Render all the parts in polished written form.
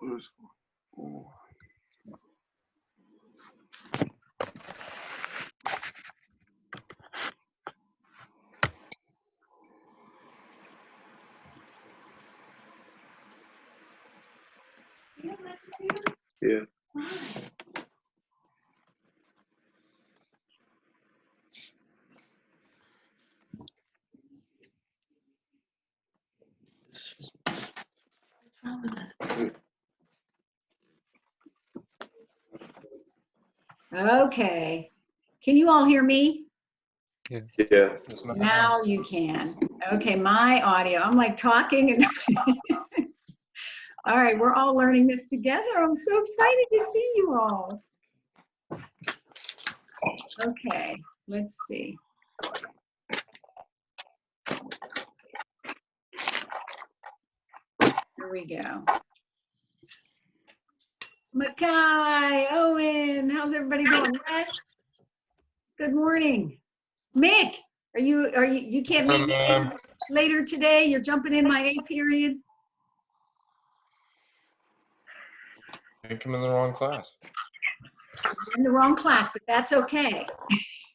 Oh. Yeah. Okay. Can you all hear me? Yeah. Now you can. Okay, my audio. I'm like talking and all right, we're all learning this together. I'm so excited to see you all. Okay, let's see. Here we go. Mackay, Owen, how's everybody doing? Wes, good morning. Mick, you can't meet me later today? You're jumping in my A period? I think I'm in the wrong class. You're in the wrong class, but that's okay.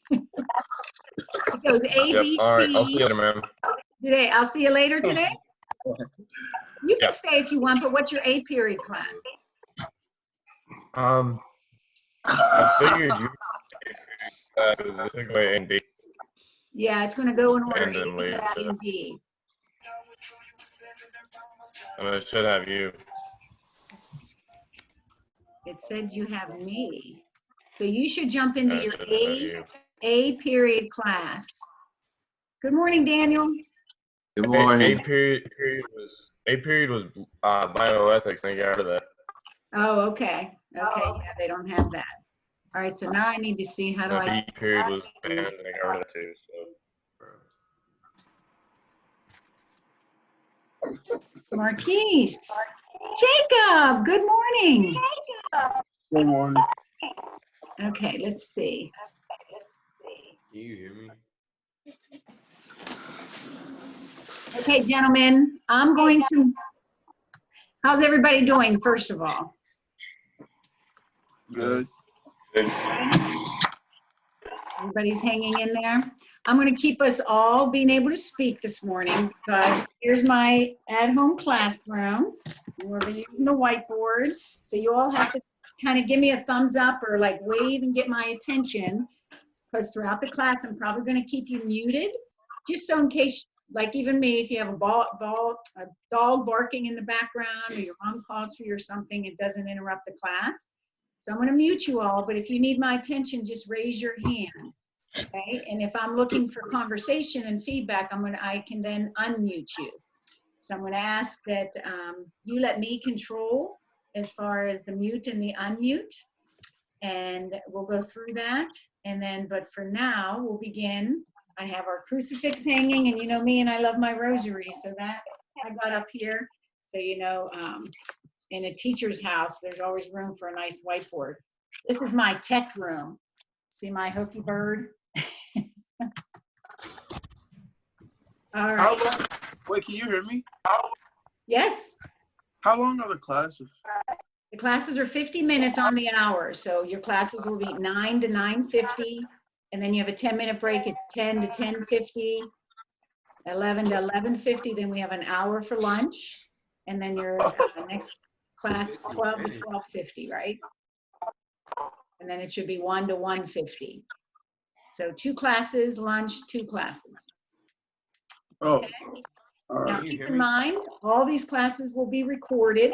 It goes A, Yep. B, All right. I'll C. see you later, man. Today, I'll see you later today. You can Yeah. stay if you want, but what's your A period class? I figured you it was going to go A and B, Yeah, it's going to go in order, and A, then B, later, C, and D. and I should have you. It said you have me. So you should jump into I your should have you. A period class. Good morning, Daniel. Good morning. A period was bioethics. I got out of that. Oh, okay. Okay, yeah, they don't have that. All right, so now I need to see how do The I, B period was banned, and I got rid of it too. So. Marquise. Jacob, good morning. Good morning. Okay, let's see. Can you hear me? Okay, gentlemen, I'm going to, how's everybody doing, first of all? Good. Everybody's hanging in there. I'm going to keep us all being able to speak this morning because here's my at-home classroom. We're using the whiteboard. So you all have to kind of give me a thumbs up or like wave and get my attention because throughout the class, I'm probably going to keep you muted just so in case, like even me, if you have a dog barking in the background or your mom calls for you or something, it doesn't interrupt the class. So I'm going to mute you all, but if you need my attention, just raise your hand. Okay, and if I'm looking for conversation and feedback, I can then unmute you. So I'm going to ask that you let me control as far as the mute and the unmute, and we'll go through that. And then, but for now, we'll begin. I have our crucifix hanging, and you know me, and I love my rosary, so that I got up here. So you know, in a teacher's house, there's always room for a nice whiteboard. This is my tech room. See my hokey bird? All right. Wait, can you hear me? Yes. How long are the classes? The classes are 50 minutes on the hour. So your classes will be 9 to 9:50. And then you have a 10-minute break. It's 10 to 10:50, 11 to 11:50. Then we have an hour for lunch. And then your next class, 12 to 12:50, right? And then it should be 1 to 1:50. So 2 classes, lunch, 2 classes. Oh. Okay. Now keep in mind, all these classes will be recorded.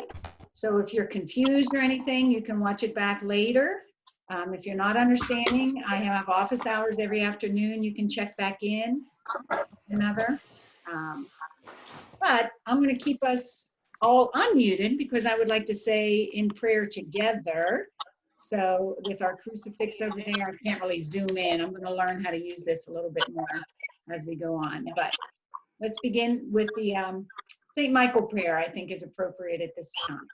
So if you're confused or anything, you can watch it back later. If you're not understanding, I have office hours every afternoon. You can check back in another. But I'm going to keep us all unmuted because I would like to say in prayer together. So with our crucifix over there, I can't really zoom in. I'm going to learn how to use this a little bit more as we go on. But let's begin with the St. Michael prayer, I think is appropriate at this time.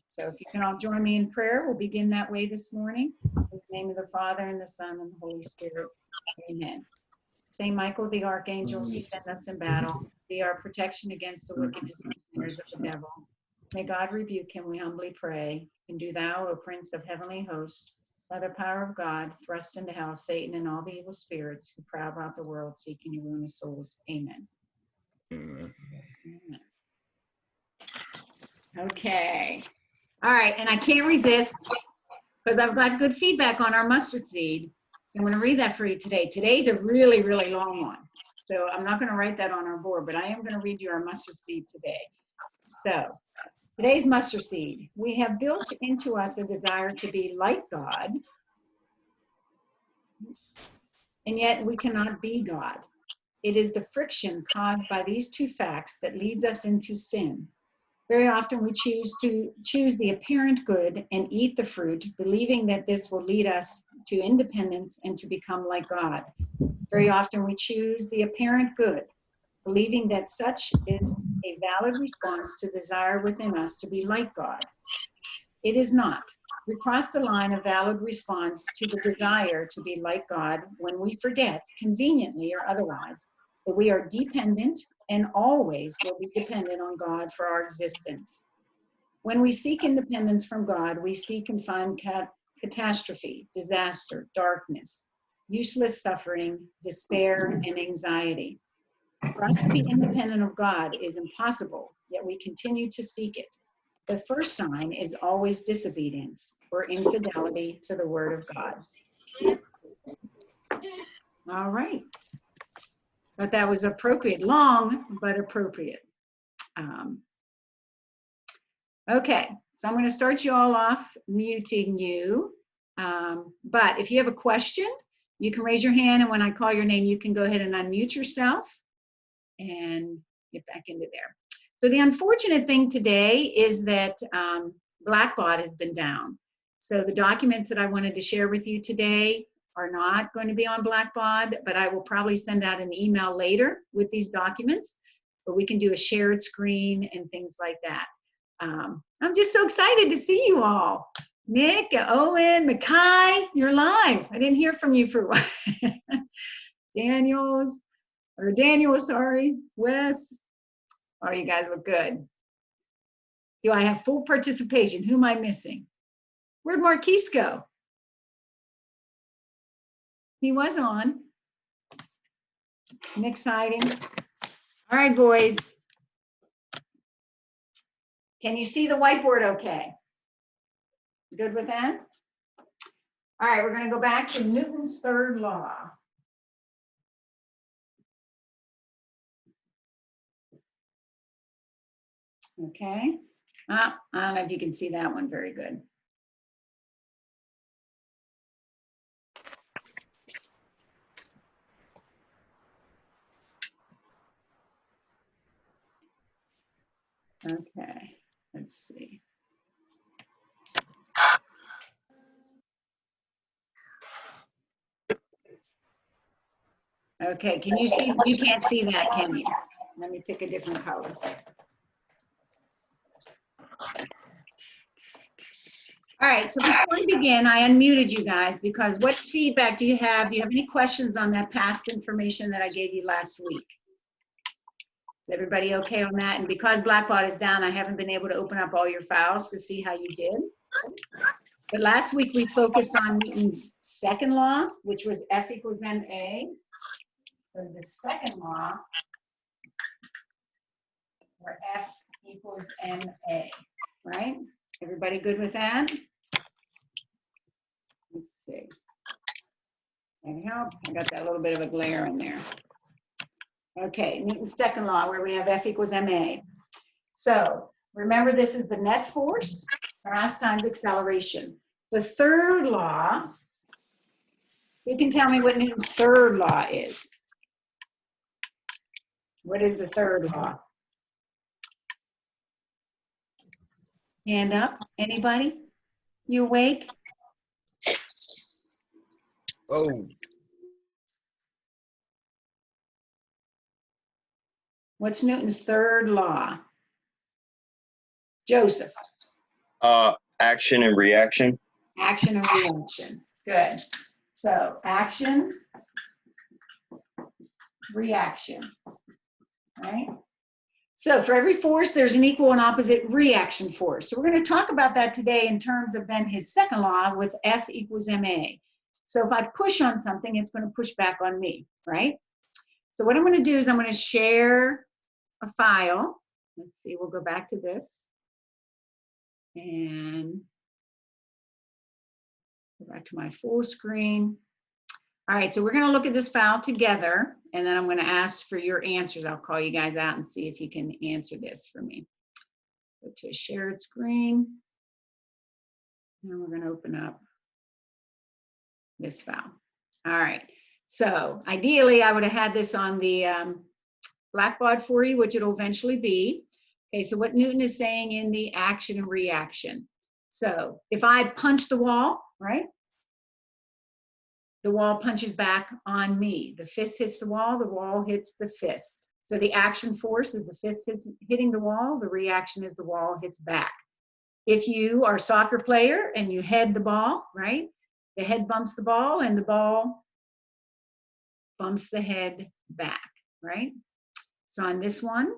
So if you can all join me in prayer, we'll begin that way this morning. In the name of the Father, and the Son, and the Holy Spirit. Amen. St. Michael the Archangel, defend us in battle. Be our protection against the wickedness and snares of the devil. May God rebuke him, we humbly pray. And do thou, O Prince of heavenly hosts, by the power of God, thrust into hell Satan and all the evil spirits who prowl about the world seeking to ruin souls. Amen. Amen. Amen. Okay. All right, and I can't resist because I've got good feedback on our mustard seed. So I'm going to read that for you today. Today's a really, really long one. So I'm not going to write that on our board, but I am going to read you our mustard seed today. So today's mustard seed. We have built into us a desire to be like God, and yet we cannot be God. It is the friction caused by these two facts that leads us into sin. Very often we choose the apparent good and eat the fruit, believing that this will lead us to independence and to become like God. Very often we choose the apparent good, believing that such is a valid response to the desire within us to be like God. It is not. We cross the line of valid response to the desire to be like God when we forget, conveniently or otherwise, that we are dependent and always will be dependent on God for our existence. When we seek independence from God, we seek and find catastrophe, disaster, darkness, useless suffering, despair, and anxiety. For us to be independent of God is impossible, yet we continue to seek it. The first sign is always disobedience or infidelity to the word of God. All right. But that was appropriate, long, but appropriate. Okay, so I'm going to start you all off muting you. But if you have a question, you can raise your hand, and when I call your name, you can go ahead and unmute yourself and get back into there. So the unfortunate thing today is that Blackbaud has been down. So the documents that I wanted to share with you today are not going to be on Blackbaud, but I will probably send out an email later with these documents, but we can do a shared screen and things like that. I'm just so excited to see you all. Nick, Owen, Mackay, you're live. I didn't hear from you for a while. Daniel, sorry, Wes. Oh, you guys look good. Do I have full participation? Who am I missing? Where'd Marquise go? He was on. Nick's hiding. All right, boys. Can you see the whiteboard okay? Good with that? All right, we're going to go back to Newton's third law. Okay. I don't know if you can see that one very good. Okay, let's see. Okay, can you see? You can't see that, can you? Let me pick a different color. All right, so before we begin, I unmuted you guys because what feedback do you have? Do you have any questions on that past information that I gave you last week? Is everybody okay on that? And because Blackbaud is down, I haven't been able to open up all your files to see how you did. But last week we focused on Newton's second law, which was F equals ma. So the second law, where F equals ma, right? Everybody good with that? Let's see. Can I help? I got that little bit of a glare in there. Okay, Newton's second law, where we have F equals ma. So remember, this is the net force, mass times acceleration. The third law, you can tell me what Newton's third law is. What is the third law? Hand up, anybody? You awake? Oh, What's Newton's third law? Joseph. Action and reaction. Action and reaction. Good. So action, reaction, right? So for every force, there's an equal and opposite reaction force. So we're going to talk about that today in terms of then his second law with F equals ma. So if I push on something, it's going to push back on me, right? So what I'm going to do is I'm going to share a file. Let's see, we'll go back to this. And go back to my full screen. All right, so we're going to look at this file together, and then I'm going to ask for your answers. I'll call you guys out and see if you can answer this for me. Go to a shared screen. And we're going to open up this file. All right, so ideally, I would have had this on the Blackboard for you, which it'll eventually be. Okay, so what Newton is saying in the action and reaction. So if I punch the wall, right? The wall punches back on me. The fist hits the wall hits the fist. So the action force is the fist hitting the wall, the reaction is the wall hits back. If you are a soccer player and you head the ball, right? The head bumps the ball and the ball bumps the head back, right? So on this one,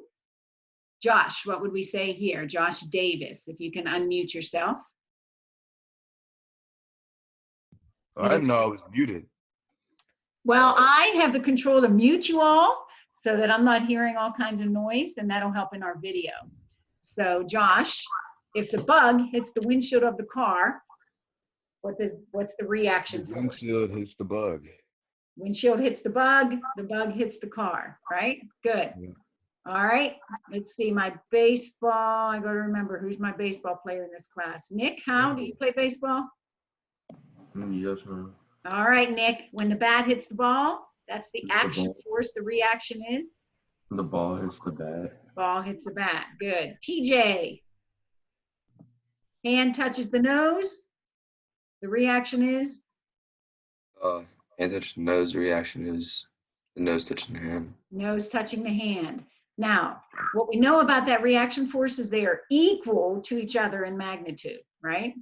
Josh, what would we say here? Josh Davis, if you can unmute yourself. I didn't know I was muted. Well, I have the control to mute you all so that I'm not hearing all kinds of noise, and that'll help in our video. So Josh, if the bug hits the windshield of the car, what's the reaction force? Windshield hits the bug. Windshield hits the bug hits the car, right? Good. Yeah. All right, let's see, my baseball, I gotta remember who's my baseball player in this class. Nick, how do you play baseball? Yes, ma'am. All right, Nick, when the bat hits the ball, that's the action force. The reaction is? The ball hits the bat. Ball hits the bat. Good. TJ, hand touches the nose. The reaction is? Hand touching the nose, reaction is the nose touching the hand. Nose touching the hand. Now, what we know about that reaction force is they are equal to each other in magnitude, right?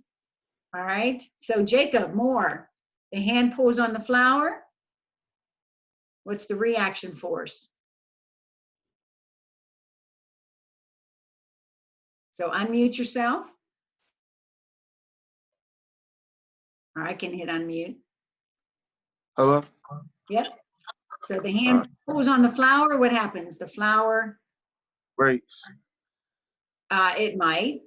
All right, so Jacob Moore, the hand pulls on the flower. What's the reaction force? So unmute yourself. Or I can hit unmute. Hello? Yep. So the hand pulls on the flower, what happens? The flower, Breaks. it might.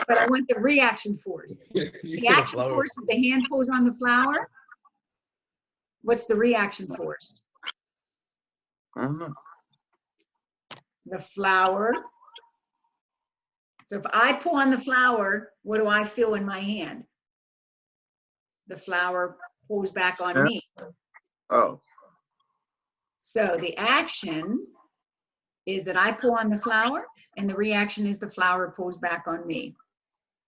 But I want the reaction force. The action force is the hand pulls on the flower. What's the reaction force? I don't know. The flower. So if I pull on the flower, what do I feel in my hand? The flower pulls back on me. Oh. So the action is that I pull on the flower, and the reaction is the flower pulls back on me.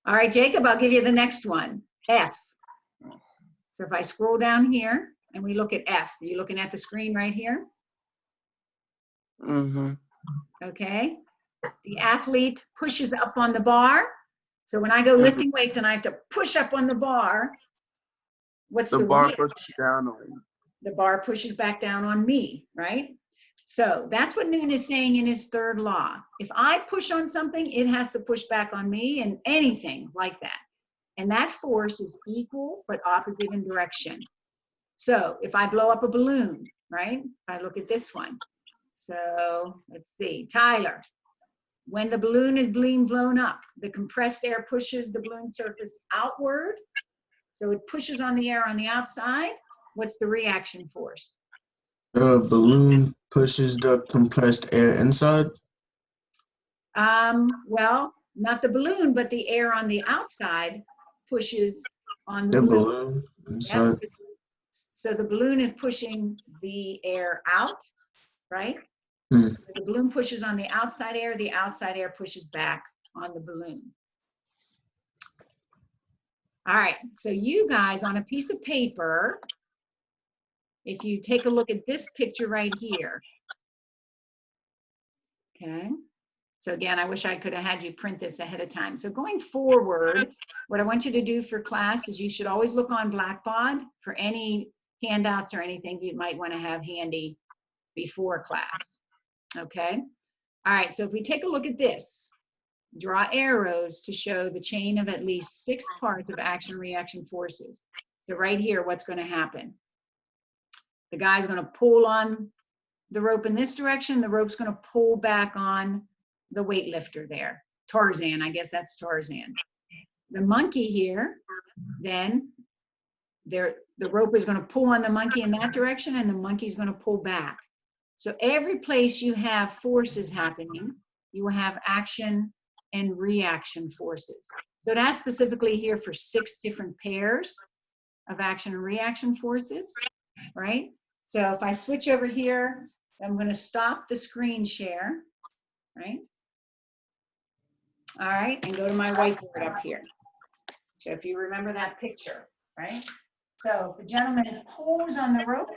All right, Jacob, I'll give you the next one, F. So if I scroll down here and we look at F, are you looking at the screen right here? Mm-hmm. Okay. The athlete pushes up on the bar. So when I go lifting weights and I have to push up on the bar, what's the bar reaction? pushes down on you. The bar pushes back down on me, right? So that's what Newton is saying in his third law. If I push on something, it has to push back on me, and anything like that. And that force is equal but opposite in direction. So if I blow up a balloon, right? If I look at this one. So let's see, Tyler. When the balloon is being blown up, the compressed air pushes the balloon surface outward. So it pushes on the air on the outside. What's the reaction force? The balloon pushes the compressed air inside? Well, not the balloon, but the air on the outside pushes on the The balloon. balloon inside? Yep. So the balloon is pushing the air out, right? Hmm. So the balloon pushes on the outside air pushes back on the balloon. All right, so you guys on a piece of paper, if you take a look at this picture right here, okay? So again, I wish I could have had you print this ahead of time. So going forward, what I want you to do for class is you should always look on Blackboard for any handouts or anything you might want to have handy before class, okay? All right, so if we take a look at this, draw arrows to show the chain of at least 6 parts of action-reaction forces. So right here, what's going to happen? The guy's going to pull on the rope in this direction. The rope's going to pull back on the weightlifter there. Tarzan, I guess that's Tarzan. The monkey here, then the rope is going to pull on the monkey in that direction, and the monkey's going to pull back. So every place you have forces happening, you will have action and reaction forces. So that's specifically here for 6 different pairs of action and reaction forces, right? So if I switch over here, I'm going to stop the screen share, right? All right, and go to my whiteboard up here. So if you remember that picture, right? So if the gentleman pulls on the rope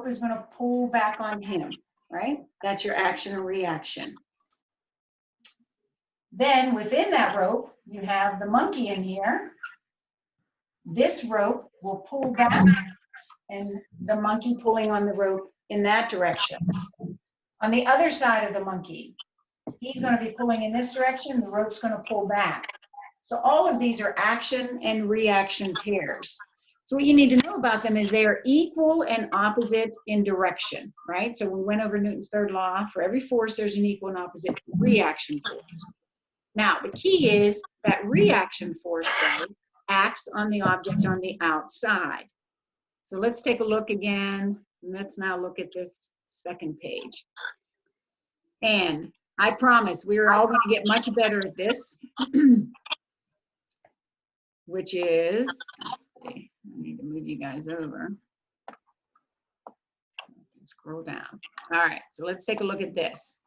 is going to pull back on him, right? That's your action and reaction. Then within that rope, you have the monkey in here. This rope will pull back, and the monkey pulling on the rope in that direction. On the other side of the monkey, he's going to be pulling in this direction, the rope's going to pull back. So all of these are action and reaction pairs. So what you need to know about them is they are equal and opposite in direction, right? So we went over Newton's third law. For every force, there's an equal and opposite reaction force. Now, the key is that reaction force, though, acts on the object on the outside. So let's take a look again. Let's now look at this second page. And I promise we are all going to get much better at this, which is, let's see, I need to move you guys over. Scroll down. All right, so let's take a look at this.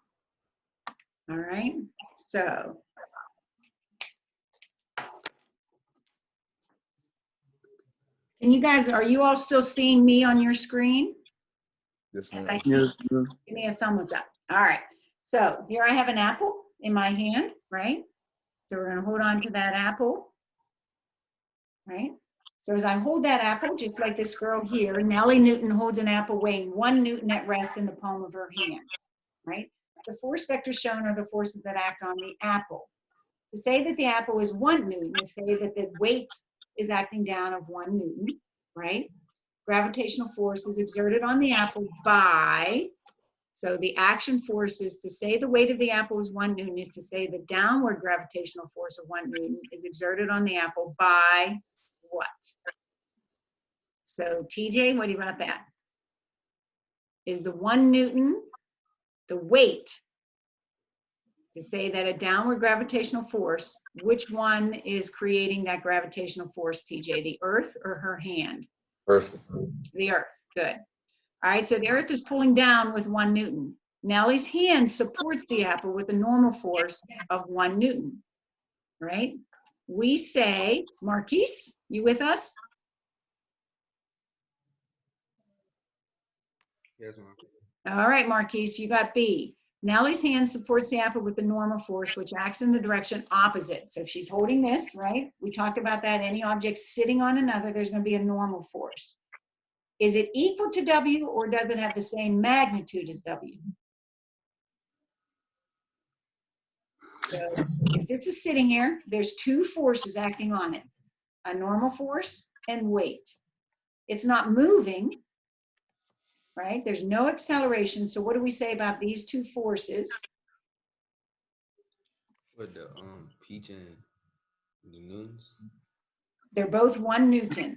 All right, so can you guys, are you all still seeing me on your screen? Yes, As ma'am. I speak? Yes, ma'am. Give me a thumbs up. All right, so here I have an apple in my hand, right? So we're gonna hold on to that apple, right? So as I hold that apple, just like this girl here, Nellie Newton holds an apple weighing 1 Newton at rest in the palm of her hand, right? The force vectors shown are the forces that act on the apple. To say that the apple is 1 Newton is say that the weight is acting down of 1 Newton, right? Gravitational force is exerted on the apple by, so the action force is to say the weight of the apple is 1 Newton is to say the downward gravitational force of 1 Newton is exerted on the apple by what? So TJ, what do you about that? Is the 1 Newton the weight to say that a downward gravitational force, which one is creating that gravitational force, TJ, the earth or her hand? Earth. The earth, good. All right, so the earth is pulling down with 1 Newton. Nellie's hand supports the apple with a normal force of 1 Newton, right? We say, Marquise, you with us? Yes, ma'am. All right, Marquise, you got B. Nellie's hand supports the apple with a normal force, which acts in the direction opposite. So if she's holding this, right? We talked about that. Any object sitting on another, there's going to be a normal force. Is it equal to W or does it have the same magnitude as W? So if this is sitting here, there's 2 forces acting on it, a normal force and weight. It's not moving, right? There's no acceleration. So what do we say about these 2 forces? What the peach and the Newtons? They're both 1 Newton.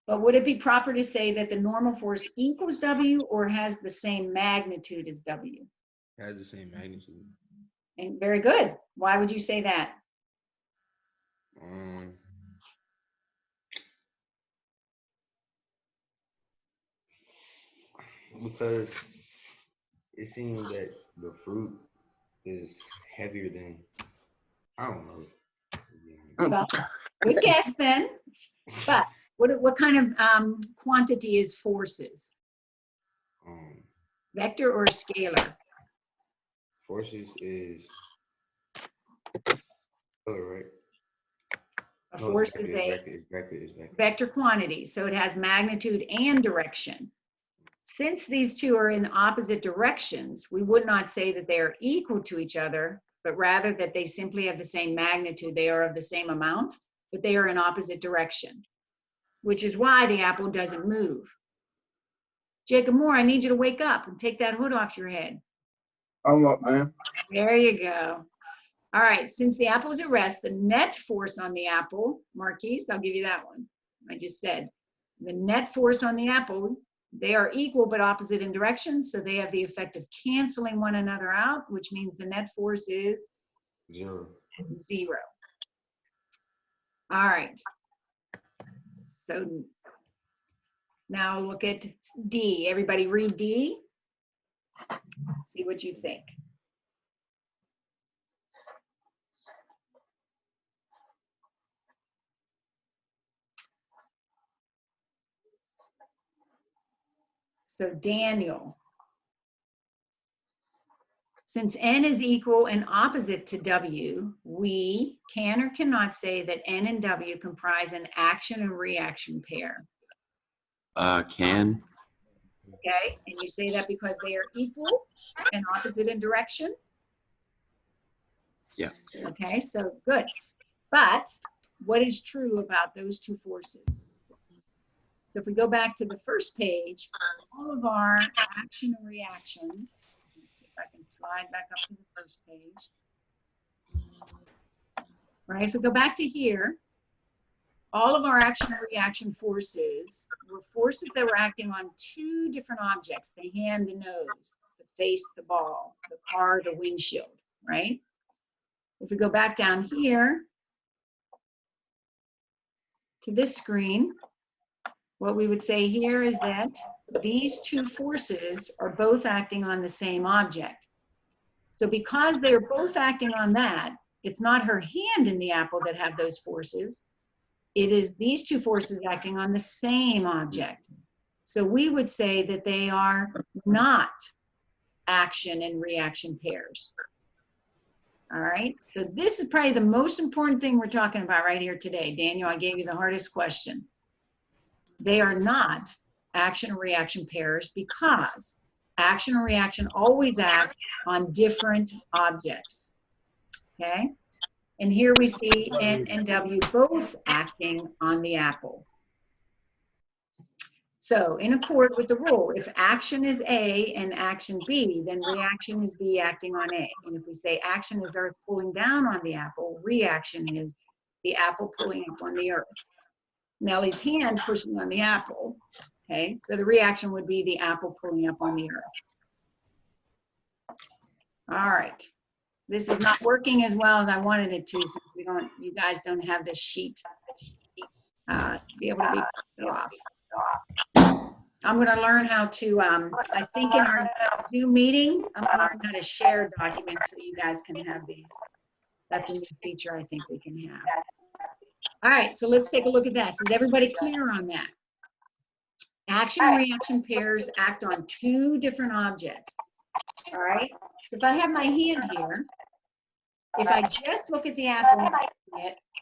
But would it be proper to say that the normal force equals W or has the same magnitude as W? Has the same magnitude. And very good. Why would you say that? Because it seems that the fruit is heavier than, I don't know. Well, good guess then. But what kind of quantity is forces? Vector or scalar? Forces is right? A No, force it's is a vector. vector quantity, so it has magnitude and direction. since these two are in opposite directions, we would not say that they are equal to each other, but rather that they simply have the same magnitude. They are of the same amount, but they are in opposite direction, which is why the apple doesn't move. Jacob Moore, I need you to wake up and take that hood off your head. I'm up, man. There you go. All right, since the apple is at rest, the net force on the apple, Marquise, I'll give you that one. I just said, the net force on the apple, they are equal but opposite in direction, so they have the effect of canceling one another out, which means the net force is 0. 0. All right. So now look at D. Everybody read D. See what you think. So Daniel, since N is equal and opposite to W, we can or cannot say that N and W comprise an action and reaction pair. Can. Okay, and you say that because they are equal and opposite in direction? Yeah. Okay, so good. But what is true about those two forces? So if we go back to the first page, all of our action and reactions, let's see if I can slide back up to the first page. Right, if we go back to here, all of our action and reaction forces were forces that were acting on two different objects, the hand, the nose, the face, the ball, the car, the windshield, right? If we go back down here to this screen, what we would say here is that these two forces are both acting on the same object. So because they're both acting on that, it's not her hand in the apple that have those forces. It is these two forces acting on the same object. So we would say that they are not action and reaction pairs. All right, so this is probably the most important thing we're talking about right here today. Daniel, I gave you the hardest question. They are not action and reaction pairs because action and reaction always acts on different objects, okay? And here we see N and W both acting on the apple. So in accord with the rule, if action is A and action B, then reaction is B acting on A. And if we say action is earth pulling down on the apple, reaction is the apple pulling up on the earth. Nellie's hand pushing on the apple, okay? So the reaction would be the apple pulling up on the earth. All right. This is not working as well as I wanted it to, since you guys don't have this sheet to be able to be off. I'm going to learn how to, I think in our Zoom meeting, I'm going to learn how to share documents so you guys can have these. That's a new feature I think we can have. All right, so let's take a look at that. Is everybody clear on that? Action and reaction pairs act on two different objects. All right, so if I have my hand here, if I just look at the apple,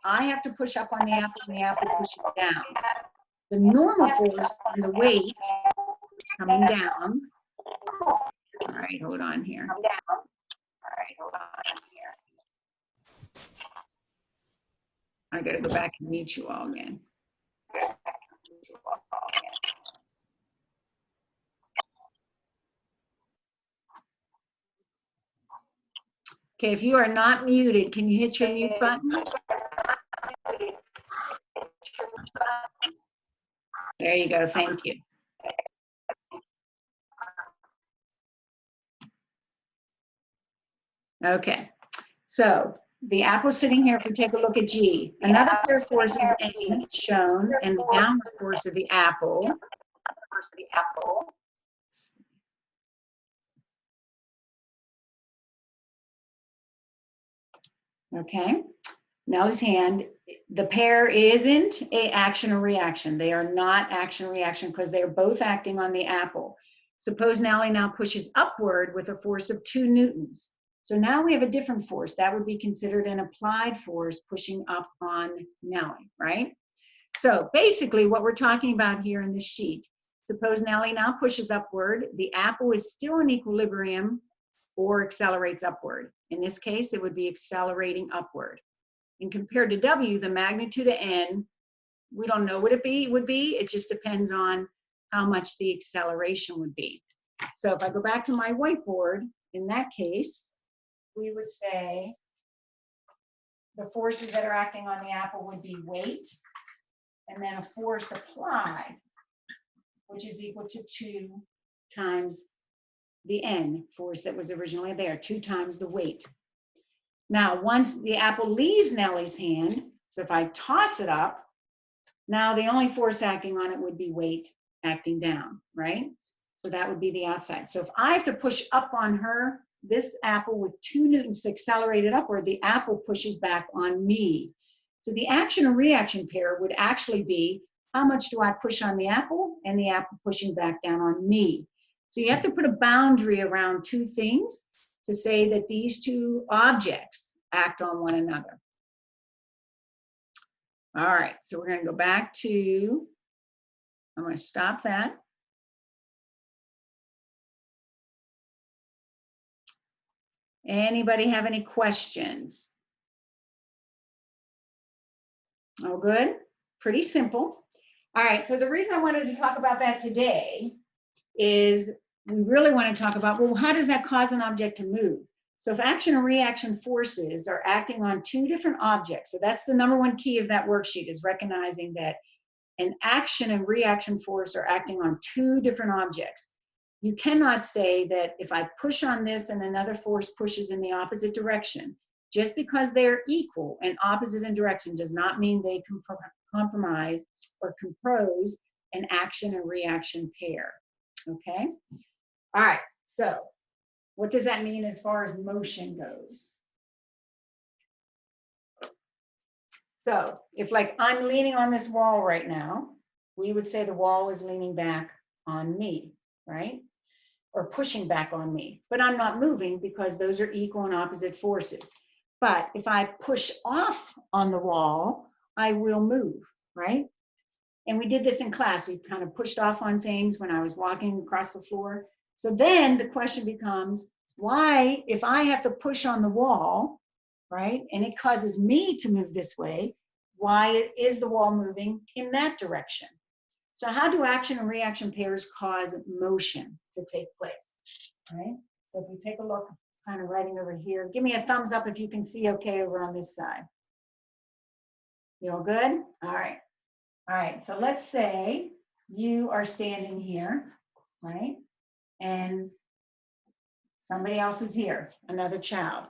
I have to push up on the apple and the apple pushes down. The normal force on the weight coming down. All right, hold on here. I gotta go back and mute you all again. Okay, if you are not muted, can you hit your mute button? There you go, thank you. Okay, so the apple sitting here, if we take a look at G, another pair of forces N shown, and the downward force of the apple. Okay, Nellie's hand, the pair isn't a action or reaction. They are not action or reaction because they are both acting on the apple. Suppose Nellie now pushes upward with a force of 2 newtons. So now we have a different force. That would be considered an applied force pushing up on Nellie, right? So basically what we're talking about here in this sheet Suppose Nellie now pushes upward. The apple is still in equilibrium or accelerates upward. In this case, it would be accelerating upward. And compared to W, the magnitude of N, we don't know what it would be. It just depends on how much the acceleration would be. So if I go back to my whiteboard, in that case, we would say the forces that are acting on the apple would be weight, and then a force applied, which is equal to 2 times the N force that was originally there, 2 times the weight. Now, once the apple leaves Nellie's hand, so if I toss it up, now the only force acting on it would be weight acting down, right? So that would be the outside. So if I have to push up on her, this apple with 2 newtons to accelerate it upward, the apple pushes back on me. So the action and reaction pair would actually be, how much do I push on the apple and the apple pushing back down on me? So you have to put a boundary around 2 things to say that these 2 objects act on one another. All right, so we're going to go back to, I'm going to stop that. Anybody have any questions? Oh, good. Pretty simple. All right, so the reason I wanted to talk about that today is we really want to talk about, well, how does that cause an object to move? So if action and reaction forces are acting on 2 different objects, so that's the #1 key of that worksheet, is recognizing that an action and reaction force are acting on 2 different objects. You cannot say that if I push on this and another force pushes in the opposite direction, just because they're equal and opposite in direction does not mean they compromise or compose an action and reaction pair, okay? All right, so what does that mean as far as motion goes? So if like I'm leaning on this wall right now, we would say the wall is leaning back on me, right? Or pushing back on me, but I'm not moving because those are equal and opposite forces. But if I push off on the wall, I will move, right? And we did this in class. We kind of pushed off on things when I was walking across the floor. So then the question becomes, why, if I have to push on the wall, right, and it causes me to move this way, why is the wall moving in that direction? So how do action and reaction pairs cause motion to take place, right? So if we take a look, kind of writing over here, give me a thumbs up if you can see okay over on this side. You all good? All right. All right, so let's say you are standing here, right? And somebody else is here, another child.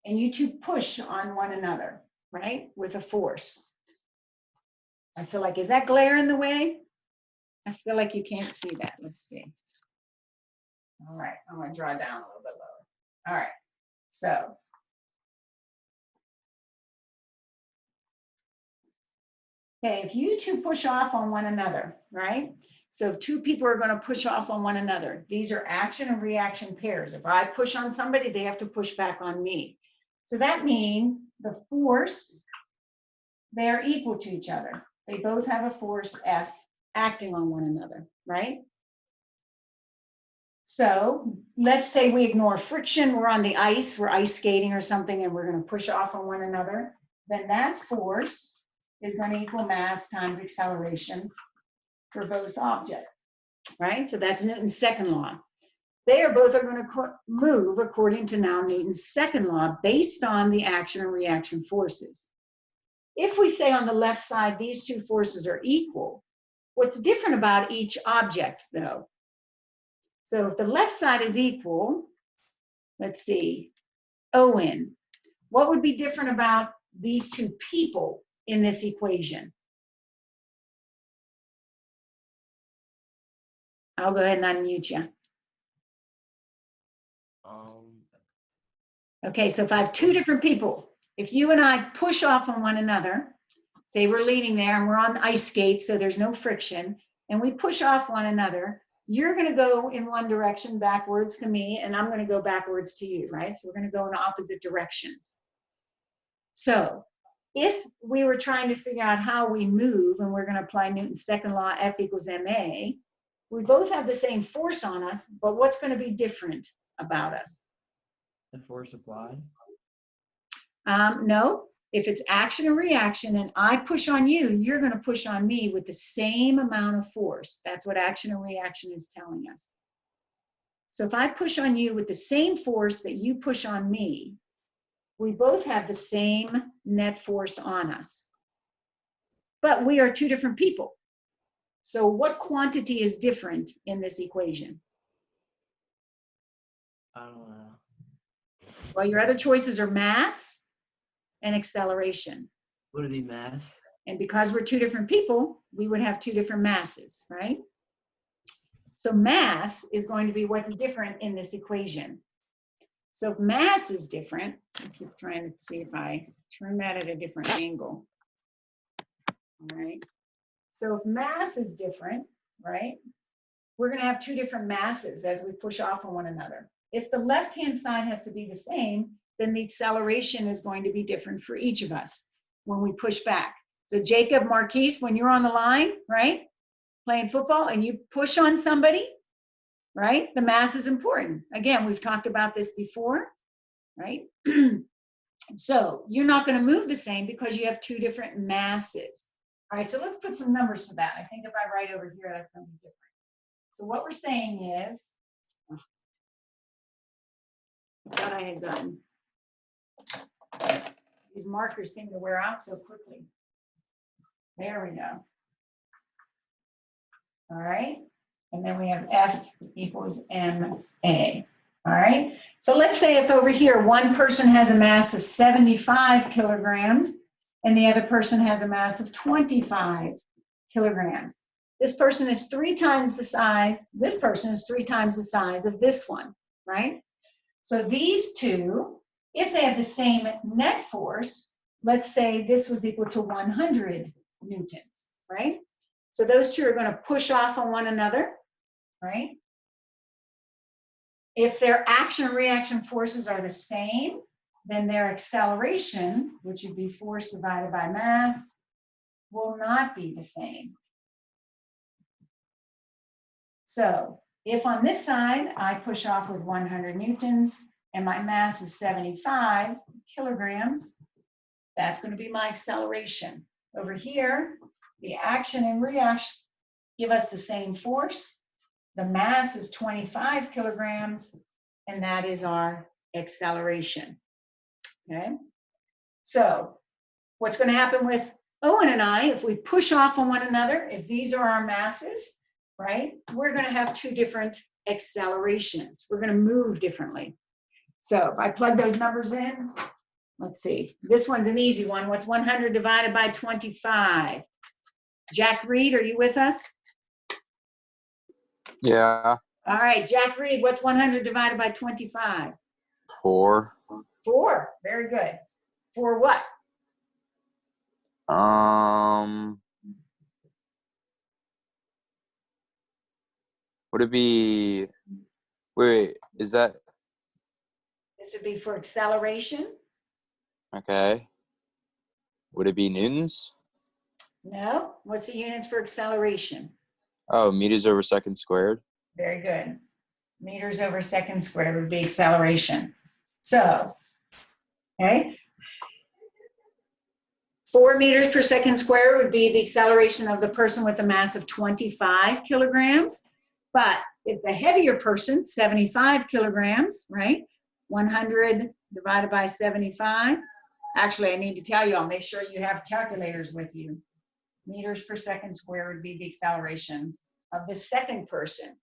And you 2 push on one another, right? With a force. I feel like, is that glare in the way? I feel like you can't see that. Let's see. All right, I'm going to draw down a little bit lower. All right, so. Okay, if you 2 push off on one another, right? So if 2 people are going to push off on one another, these are action and reaction pairs. If I push on somebody, they have to push back on me. So that means the force, they are equal to each other. They both have a force F acting on one another, right? So let's say we ignore friction, we're on the ice, we're ice skating or something, and we're going to push off on one another. Then that force is going to equal mass times acceleration for both objects, right? So that's Newton's second law. They are both going to move according to now Newton's second law based on the action and reaction forces. If we say on the left side these 2 forces are equal, what's different about each object though? So if the left side is equal, let's see, ON, what would be different about these 2 people in this equation? I'll go ahead and unmute you. Okay, so if I have 2 different people, if you and I push off on one another, say we're leaning there and we're on the ice skate, so there's no friction, and we push off one another, you're going to go in one direction backwards to me, and I'm going to go backwards to you, right? So we're going to go in opposite directions. So if we were trying to figure out how we move, and we're going to apply Newton's second law, F equals ma, We both have the same force on us, but what's going to be different about us? The force applied. No, if it's action and reaction and I push on you, you're going to push on me with the same amount of force. That's what action and reaction is telling us. So if I push on you with the same force that you push on me, we both have the same net force on us. But we are two different people. So what quantity is different in this equation? I don't know. Well, your other choices are mass and acceleration. Would it be mass? And because we're two different people, we would have two different masses, right? So mass is going to be what's different in this equation. So if mass is different, I keep trying to see if I turn that at a different angle. All right. So if mass is different, right, we're going to have two different masses as we push off on one another. If the left-hand side has to be the same, then the acceleration is going to be different for each of us when we push back. So Jacob, Marquise, when you're on the line, right, playing football and you push on somebody, right, the mass is important. Again, we've talked about this before, right? So you're not going to move the same because you have two different masses. All right, so let's put some numbers to that. I think if I write over here, that's going to be different. So what we're saying is, I thought I had done. These markers seem to wear out so quickly. There we go. All right, and then we have F equals ma. All right, so let's say if over here one person has a mass of 75 kilograms and the other person has a mass of 25 kilograms. This person is 3 times the size, this person is 3 times the size of this one, right? So these two, if they have the same net force, let's say this was equal to 100 newtons, right? So those two are going to push off on one another, right? If their action and reaction forces are the same, then their acceleration, which would be force divided by mass, will not be the same. So if on this side, I push off with 100 newtons and my mass is 75 kilograms, that's going to be my acceleration. Over here, the action and reaction give us the same force. The mass is 25 kilograms, and that is our acceleration. Okay? So what's going to happen with Owen and I, if we push off on one another, if these are our masses, right, we're going to have two different accelerations. We're going to move differently. So if I plug those numbers in, let's see. This one's an easy one. What's 100 divided by 25? Jack Reed, are you with us? Yeah. All right, Jack Reed, what's 100 divided by 25? 4. 4. Very good. 4 what? Would it be? Wait, is that This would be for acceleration. okay? Would it be newtons? No. What's the units for acceleration? Oh, meters over second squared. Very good. Meters over second squared would be acceleration. So, okay. 4 meters per second squared would be the acceleration of the person with a mass of 25 kilograms. But if the heavier person, 75 kilograms, right? 100 divided by 75. Actually, I need to tell you, I'll make sure you have calculators with you. Meters per second squared would be the acceleration of the second person.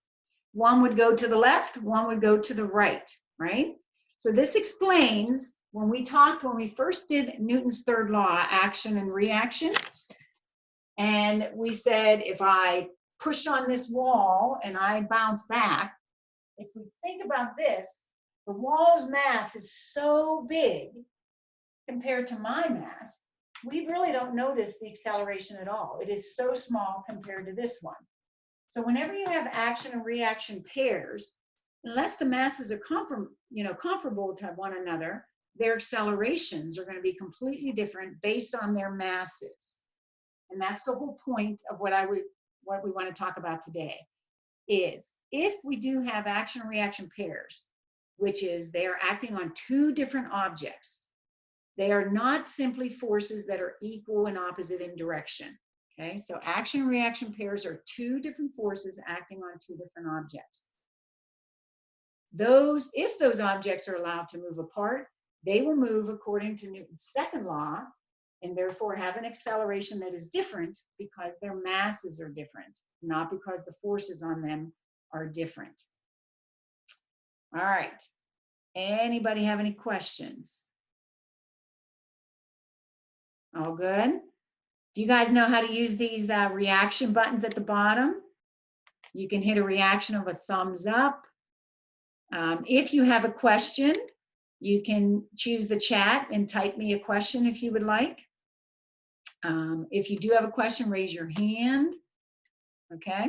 One would go to the left, one would go to the right, right? So this explains when we first did Newton's third law, action and reaction, and we said if I push on this wall and I bounce back, if we think about this, the wall's mass is so big compared to my mass, we really don't notice the acceleration at all. It is so small compared to this one. So whenever you have action and reaction pairs, unless the masses are comparable to one another, their accelerations are going to be completely different based on their masses. And that's the whole point of what we want to talk about today. is if we do have action and reaction pairs, which is they are acting on two different objects. They are not simply forces that are equal and opposite in direction. Okay, so action and reaction pairs are two different forces acting on two different objects. If those objects are allowed to move apart, they will move according to Newton's second law, and therefore have an acceleration that is different because their masses are different, not because the forces on them are different. All right. Anybody have any questions? All good? Do you guys know how to use these reaction buttons at the bottom? You can hit a reaction of a thumbs up. If you have a question, you can choose the chat and type me a question if you would like. If you do have a question, raise your hand. Okay.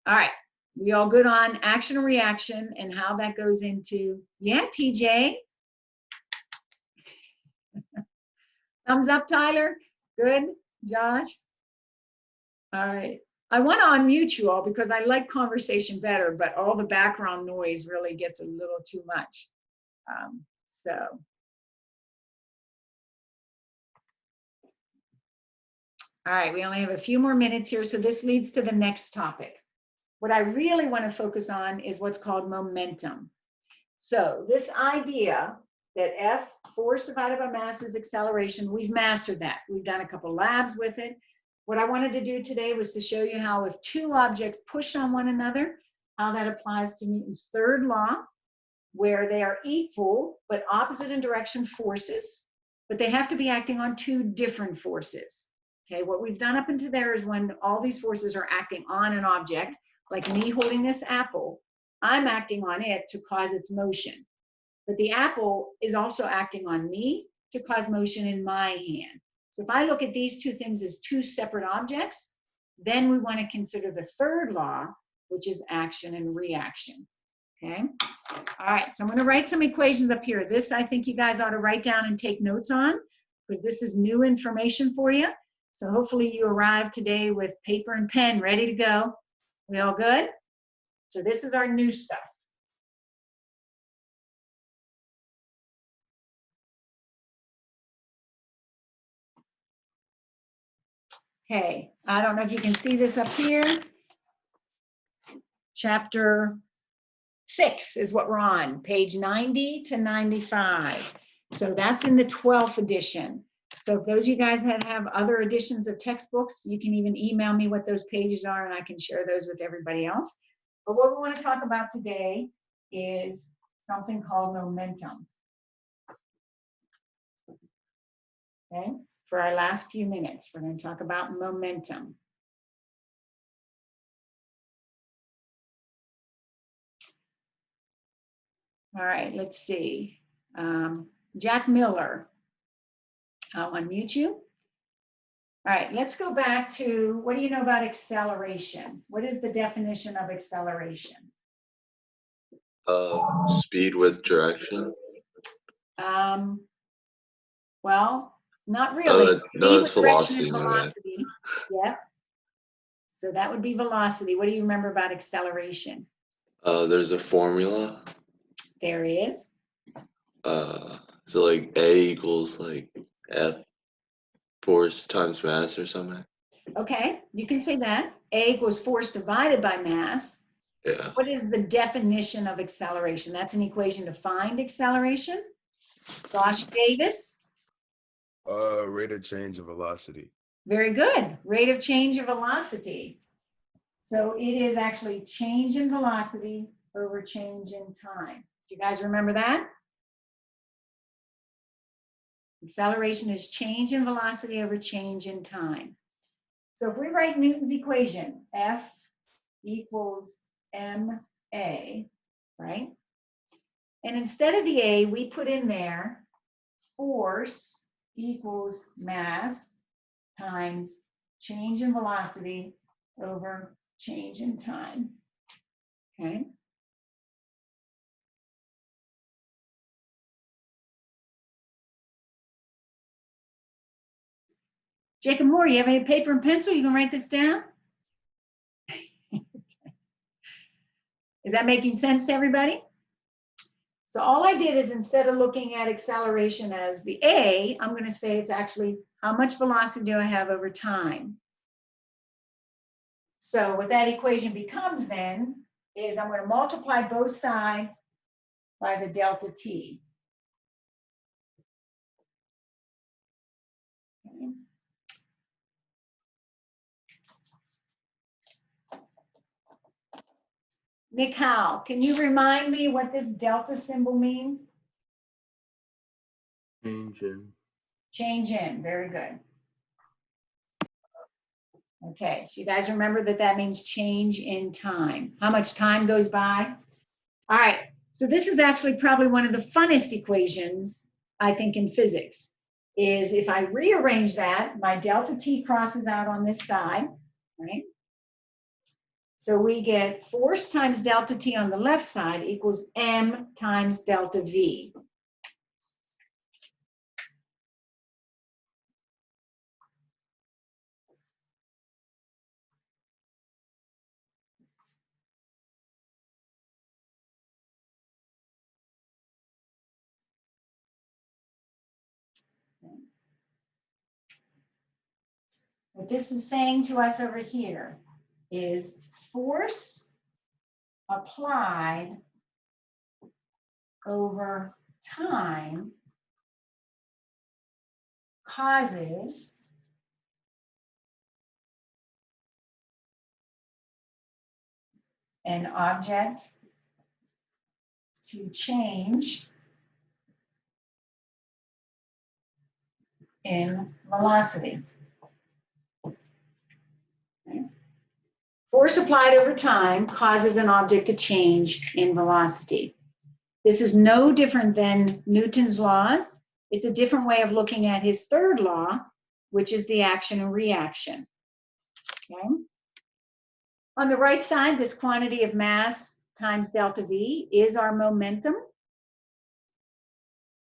All right. We all good on action and reaction and how that goes into, yeah, TJ. Thumbs up, Tyler. Good. Josh. All right. I want to unmute you all because I like conversation better, but all the background noise really gets a little too much. All right, we only have a few more minutes here, so this leads to the next topic. What I really want to focus on is what's called momentum. So this idea that F, force divided by mass, is acceleration, we've mastered that. We've done a couple labs with it. What I wanted to do today was to show you how if two objects push on one another, how that applies to Newton's third law, where they are equal but opposite in direction forces, but they have to be acting on two different forces. Okay, what we've done up until there is when all these forces are acting on an object, like me holding this apple, I'm acting on it to cause its motion. But the apple is also acting on me to cause motion in my hand. So if I look at these two things as two separate objects, then we want to consider the third law, which is action and reaction. Okay. All right. So I'm going to write some equations up here. This I think you guys ought to write down and take notes on because this is new information for you. So hopefully you arrived today with paper and pen ready to go. We all good? So this is our new stuff. Okay, I don't know if you can see this up here. Chapter 6 is what we're on, page 90 to 95. So that's in the 12th edition. So if those of you guys that have other editions of textbooks, you can even email me what those pages are and I can share those with everybody else. But what we want to talk about today is something called momentum. Okay, for our last few minutes, we're going to talk about momentum. All right, let's see. Jack Miller, I'll unmute you. All right, let's go back to, what do you know about acceleration? What is the definition of acceleration? Speed with direction. Well, not really. No, it's Speed with direction velocity. is velocity. Yeah. So that would be velocity. What do you remember about acceleration? There's a formula. There is. So like A equals like F force times mass or something. Okay, you can say that. A equals force divided by mass. Yeah. What is the definition of acceleration? That's an equation to find acceleration. Josh Davis. Rate of change of velocity. Very good. Rate of change of velocity. So it is actually change in velocity over change in time. Do you guys remember that? Acceleration is change in velocity over change in time. So if we write Newton's equation, F equals ma, right? And instead of the a, we put in there force equals mass times change in velocity over change in time. Okay. Jacob Moore, you have any paper and pencil? You can write this down? Is that making sense to everybody? So all I did is instead of looking at acceleration as the A, I'm going to say it's actually how much velocity do I have over time? So what that equation becomes then is I'm going to multiply both sides by the delta t. Okay. Nick Howe, can you remind me what this delta symbol means? Change in. Change in, very good. Okay, so you guys remember that that means change in time. How much time goes by? All right, so this is actually probably one of the funnest equations, I think, in physics, is if I rearrange that, my delta t crosses out on this side, right? So we get force times delta t on the left side equals m times delta v. What this is saying to us over here is force applied over time causes an object to change in velocity. Okay. Force applied over time causes an object to change in velocity. This is no different than Newton's laws. It's a different way of looking at his third law, which is the action and reaction. Okay. On the right side, this quantity of mass times delta V is our momentum.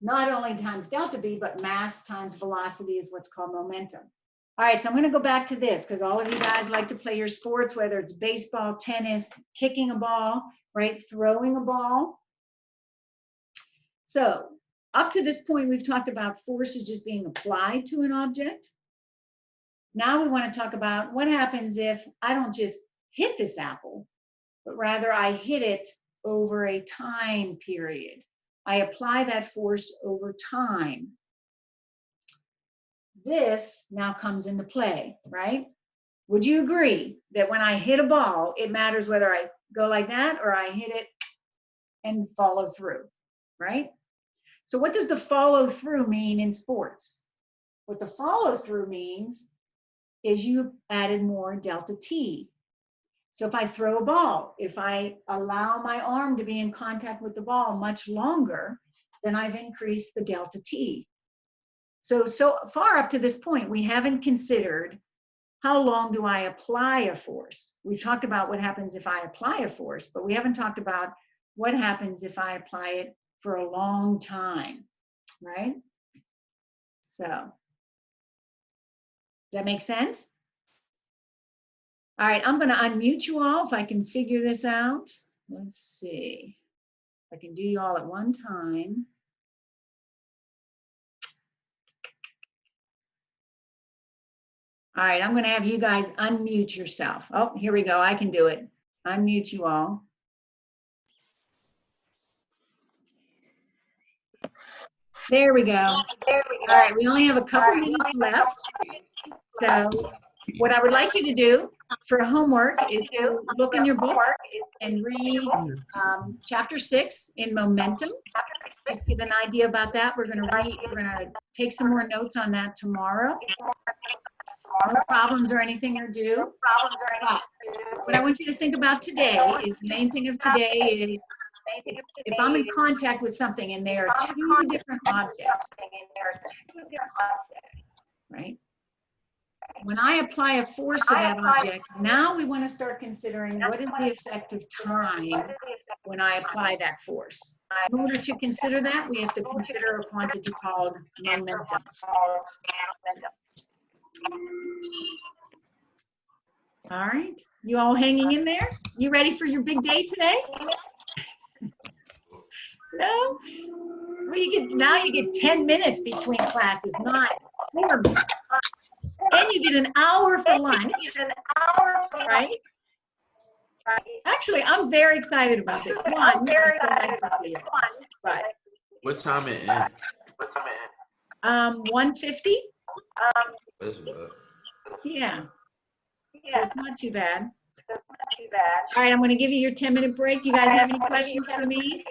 Not only times delta V, but mass times velocity is what's called momentum. All right, so I'm going to go back to this because all of you guys like to play your sports, whether it's baseball, tennis, kicking a ball, right, throwing a ball. So up to this point, we've talked about forces just being applied to an object. Now we want to talk about what happens if I don't just hit this apple, but rather I hit it over a time period. I apply that force over time. This now comes into play, right? Would you agree that when I hit a ball, it matters whether I go like that or I hit it and follow through, right? So what does the follow through mean in sports? What the follow through means is you added more delta T. So if I throw a ball, if I allow my arm to be in contact with the ball much longer, then I've increased the delta T. So far up to this point, we haven't considered how long do I apply a force. We've talked about what happens if I apply a force, but we haven't talked about what happens if I apply it for a long time, right? So, does that make sense? All right, I'm going to unmute you all if I can figure this out. Let's see if I can do you all at one time. All right, I'm going to have you guys unmute yourself. Oh, here we go. I can do it. Unmute you all. There we go. All right, we only have a couple minutes left. So what I would like you to do for homework is to look in your book and read chapter 6 in momentum. Just get an idea about that. We're going to take some more notes on that tomorrow. No problems or anything are due. But what I want you to think about today is the main thing of today is if I'm in contact with something and there are two different objects, right? When I apply a force to that object, now we want to start considering what is the effect of time when I apply that force. In order to consider that, we have to consider a quantity called momentum. All right, You all hanging in there? You ready for your big day today? No? Well, now you get 10 minutes between classes, not 4 minutes. And you get an hour for lunch, right? Actually, I'm very excited about this. One, it's so nice to see you. But, What time it end? 1:50? That's what. Yeah. So it's not too bad. All right, I'm gonna give you your 10-minute break. You guys have any questions for me?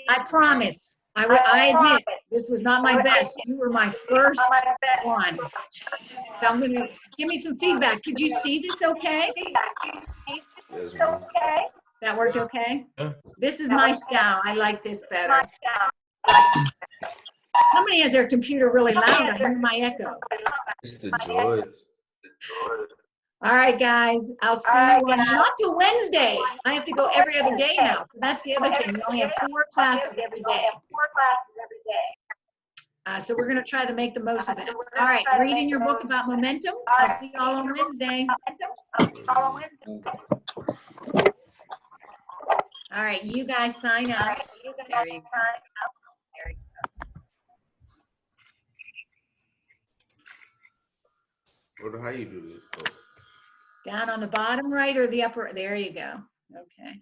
I promise. I admit, this was not my best. You were my first one. So I'm gonna, give me some feedback. Could you see this okay? Yes, ma'am. That worked okay? Yeah. This is my style. I like this better. Somebody has their computer really loud. I hear my echo. It's the George. All right, guys, I'll see you on, not till Wednesday. I have to go every other day now. So that's the other thing. We only have 4 classes every day. So we're gonna try to make the most of it. All right, read in your book about momentum. I'll see you all on Wednesday. All right, you guys sign up. There you go. How you do this? Oh. Down on the bottom right or the upper, there you go. Okay.